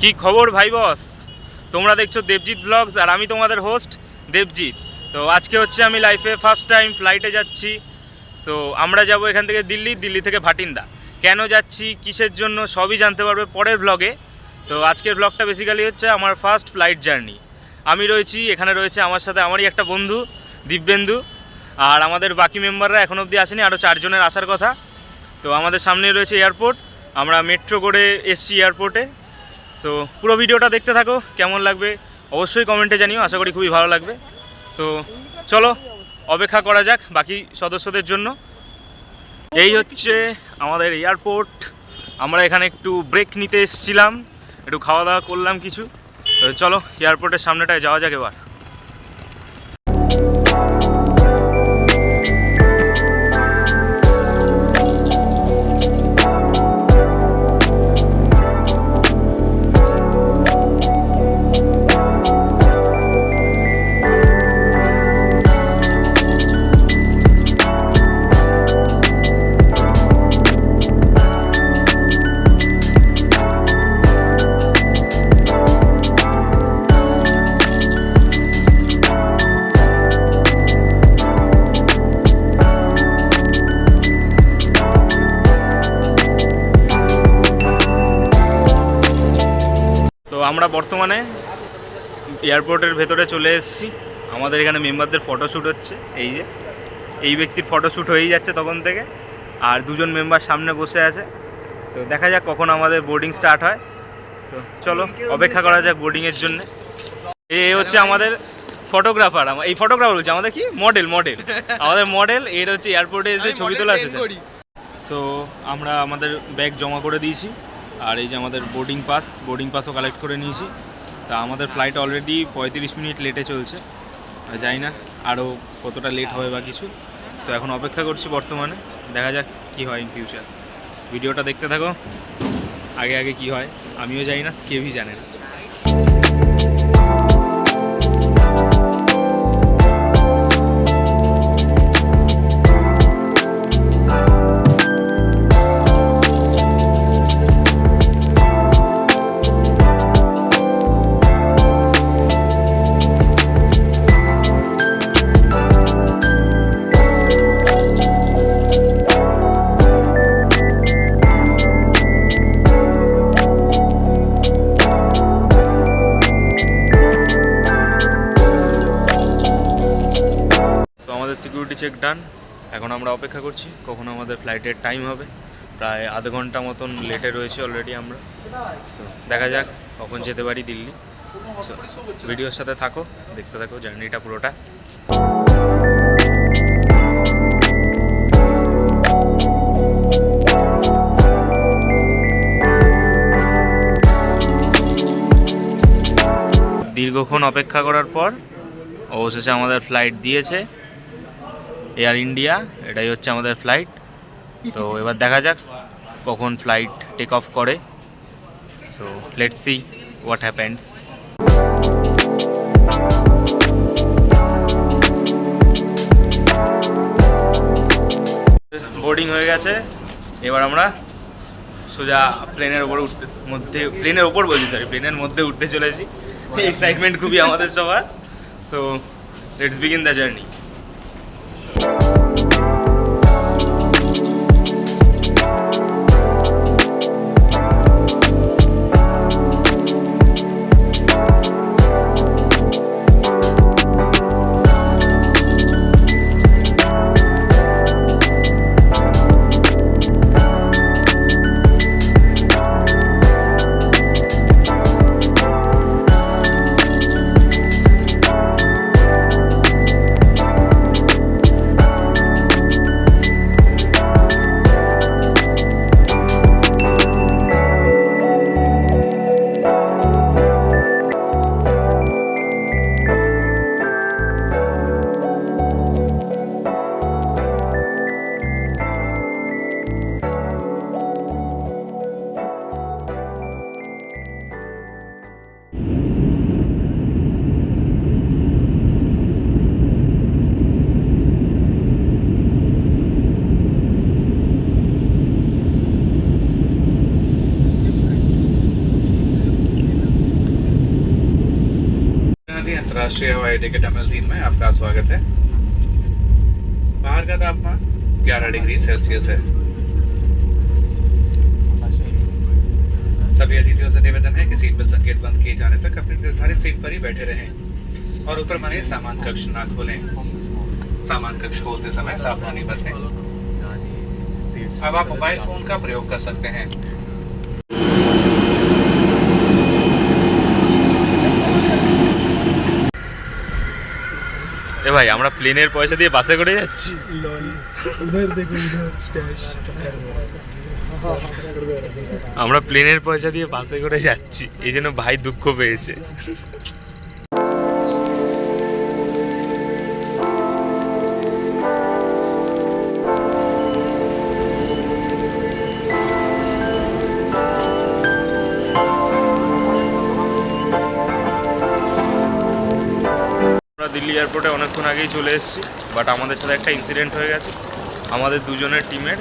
কি খবর ভাই বস? তোমরা দেখছো দেবজিৎ ব্লগস আর আমি তোমাদের হোস্ট দেবজিৎ। তো আজকে হচ্ছে আমি লাইফে ফার্স্ট টাইম ফ্লাইটে যাচ্ছি। তো আমরা যাব এখান থেকে দিল্লি থেকে ভাটিন্দা। কেন যাচ্ছি, কিসের জন্য, সবই জানতে পারবে পরের ব্লগে। তো আজকের ব্লগটা বেসিক্যালি হচ্ছে আমার ফার্স্ট ফ্লাইট জার্নি। আমি রয়েছি, এখানে রয়েছে আমার সাথে আমারই একটা বন্ধু দিব্যেন্দু, আর আমাদের বাকি মেম্বাররা এখন অবধি আসেনি, আরও 4 জনের আসার কথা। তো আমাদের সামনে রয়েছে এয়ারপোর্ট, আমরা মেট্রো করে এসছি এয়ারপোর্টে। সো পুরো ভিডিওটা দেখতে থাকো, কেমন লাগবে অবশ্যই কমেন্টে জানিও, আশা করি খুবই ভালো লাগবে। সো চলো অপেক্ষা করা যাক বাকি সদস্যদের জন্য। এই হচ্ছে আমাদের এয়ারপোর্ট। আমরা এখানে একটু ব্রেক নিতে এসেছিলাম, একটু খাওয়া দাওয়া করলাম কিছু। তো চলো এয়ারপোর্টের সামনেটায় যাওয়া যাক এবার। তো আমরা বর্তমানে এয়ারপোর্টের ভেতরে চলে এসেছি। আমাদের এখানে মেম্বারদের ফটোশ্যুট হচ্ছে, এই যে এই ব্যক্তির ফটোশ্যুট হয়েই যাচ্ছে তখন থেকে, আর 2 জন মেম্বার সামনে বসে আছে। তো দেখা যাক কখন আমাদের বোর্ডিং স্টার্ট হয়। তো চলো অপেক্ষা করা যাক বোর্ডিংয়ের জন্য। এই হচ্ছে আমাদের ফটোগ্রাফার, এই ফটোগ্রাফার বলছে আমাদের কি মডেল আমাদের মডেল। এর হচ্ছে এয়ারপোর্টে এসে ছবি তোলা এসেছে। তো আমরা আমাদের ব্যাগ জমা করে দিয়েছি, আর এই যে আমাদের বোর্ডিং পাসও কালেক্ট করে নিয়েছি। তা আমাদের ফ্লাইট অলরেডি 35 মিনিট লেটে চলছে, জানি না আরও কতটা লেট হবে বা কিছু। তো এখন অপেক্ষা করছি বর্তমানে, দেখা যাক কী হয় ইন ফিউচার। ভিডিওটা দেখতে থাকো, আগে কি হয় আমিও জানি না, কেউই জানে না। সিকিউরিটি চেক ডান। এখন আমরা অপেক্ষা করছি কখন আমাদের ফ্লাইটের টাইম হবে। প্রায় আধ ঘন্টা মতন লেটে রয়েছে অলরেডি আমরা। সো দেখা যাক কখন যেতে পারি দিল্লি। সো ভিডিওর সাথে থাকো, দেখতে থাকো জার্নিটা পুরোটা। দীর্ঘক্ষণ অপেক্ষা করার পর অবশেষে আমাদের ফ্লাইট দিয়েছে এয়ার ইন্ডিয়া, এটাই হচ্ছে আমাদের ফ্লাইট। তো এবার দেখা যাক কখন ফ্লাইট টেক অফ করে। So let's see what happens. Boarding হয়ে গেছে, এবার আমরা সোজা প্লেনের মধ্যে উঠতে চলেছি। এক্সাইটমেন্ট খুবই আমাদের সবার। So let's begin the journey. अंतर्राष्ट्रीय हवाई अड्डे के टर्मिनल 3 में आपका स्वागत है। बाहर का तापमान 11 डिग्री सेल्सियस है। सभी अतिथियों से निवेदन है कि सीट बेल्ट संकेत बंद किए जाने तक अपनी निर्धारित सीट पर ही बैठे रहें और ऊपर बने सामान कक्ष न खोलें। सामान कक्ष खोलते समय सावधानी बरतें। अब आप मोबाइल फोन का प्रयोग कर सकते हैं। এ ভাই আমরা প্লেনের পয়সা দিয়ে বাসে করে যাচ্ছি। আমরা প্লেনের পয়সা দিয়ে বাসে করে যাচ্ছি, এই জন্য ভাই দুঃখ পেয়েছে। দিল্লি এয়ারপোর্টে অনেকক্ষণ আগেই চলে এসেছি, বাট আমাদের সাথে একটা ইনসিডেন্ট হয়ে গেছে। আমাদের দুজনের টিমের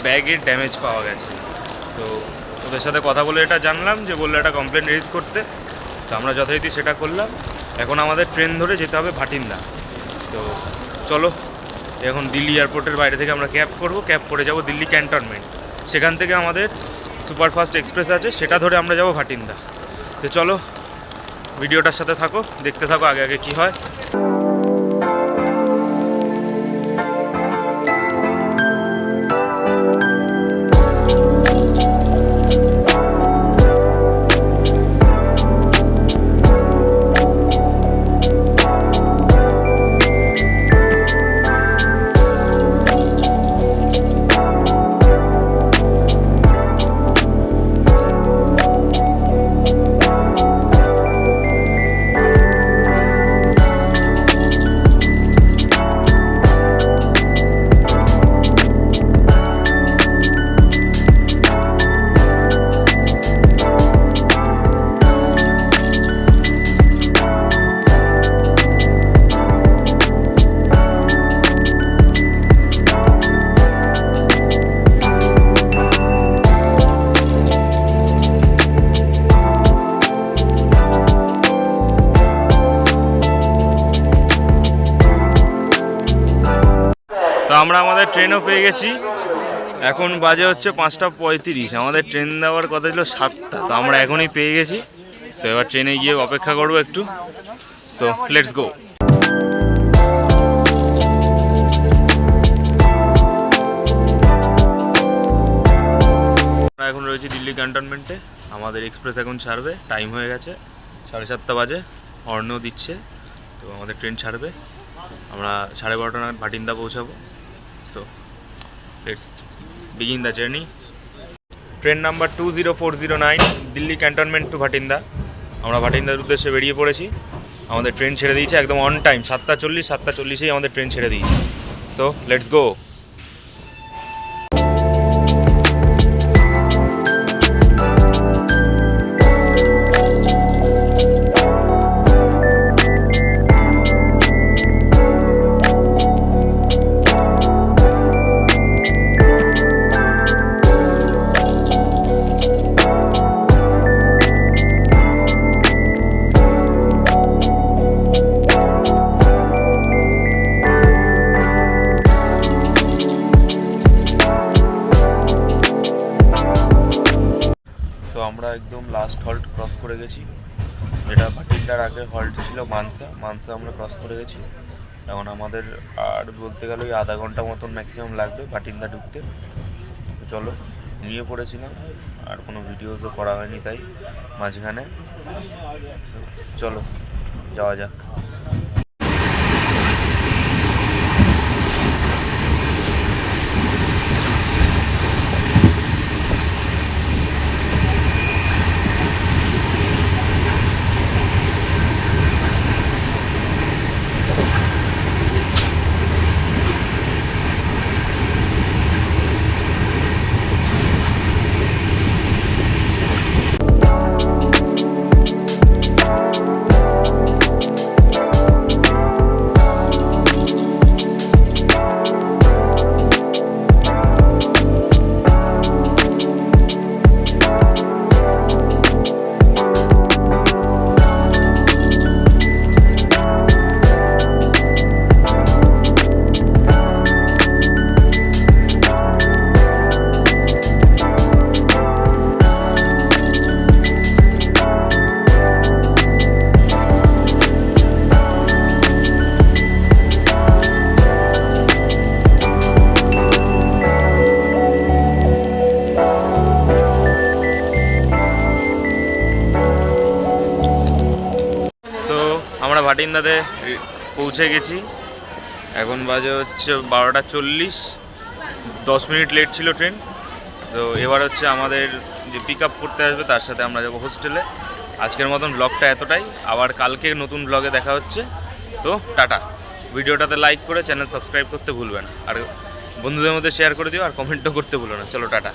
ব্যাগের ড্যামেজ পাওয়া গেছে। তো ওদের সাথে কথা বলে এটা জানলাম যে বললো একটা কমপ্লেন রেজ করতে। তো আমরা যথারীতি সেটা করলাম। এখন আমাদের ট্রেন ধরে যেতে হবে ভাটিন্দা। তো চলো এখন দিল্লি এয়ারপোর্টের বাইরে থেকে আমরা ক্যাব করব, ক্যাব করে যাব দিল্লি ক্যান্টনমেন্ট। সেখান থেকে আমাদের সুপারফাস্ট এক্সপ্রেস আছে, সেটা ধরে আমরা যাব ভাটিন্দা। তো চলো ভিডিওটার সাথে থাকো, দেখতে থাকো আগে আগে কী হয়। তো আমরা আমাদের ট্রেনও পেয়ে গেছি। এখন বাজে হচ্ছে 5:35। আমাদের ট্রেন দেওয়ার কথা ছিল 7টা, তো আমরা এখনই পেয়ে গেছি। তো এবার ট্রেনে গিয়ে অপেক্ষা করবো একটু। So let's go. আমরা এখন রয়েছি দিল্লি ক্যান্টনমেন্টে। আমাদের এক্সপ্রেস এখন ছাড়বে, টাইম হয়ে গেছে 7:30 বাজে, হর্নও দিচ্ছে। তো আমাদের ট্রেন ছাড়বে, আমরা 12:30 নাগাদ ভাটিন্দা পৌঁছাবো। So let's begin the journey. Train number 20409 Delhi cantonment to Bathinda. আমরা ভাটিন্দার উদ্দেশ্যে বেরিয়ে পড়েছি। আমাদের ট্রেন ছেড়ে দিয়েছে একদম অন টাইম, 7:40 আমাদের ট্রেন ছেড়ে দিয়েছে। So let's go. তো আমরা একদম লাস্ট হল্ট ক্রস করে গেছি। এটা ভাটিন্দার আগে হল্ট ছিল মানসা আমরা ক্রস করে গেছি। এখন আমাদের আর বলতে গেলে ওই আধা ঘন্টা মতন ম্যাক্সিমাম লাগবে ভাটিন্দা ঢুকতে। তো চলো, নিয়ে পড়েছিলাম, আর কোনো ভিডিওসও করা হয়নি তাই মাঝখানে। চলো যাওয়া যাক। ভাটিন্দাতে পৌঁছে গেছি। এখন বাজে হচ্ছে 12:40, 10 মিনিট লেট ছিল ট্রেন। তো এবার হচ্ছে আমাদের যে পিক আপ করতে আসবে তার সাথে আমরা যাবো হোস্টেলে। আজকের মতন ব্লগটা এতটাই, আবার কালকে নতুন ব্লগে দেখা হচ্ছে। তো টাটা। ভিডিওটাতে লাইক করে চ্যানেল সাবস্ক্রাইব করতে ভুলবে না, আর বন্ধুদের মধ্যে শেয়ার করে দিও, আর কমেন্টও করতে ভুলো না। চলো টাটা।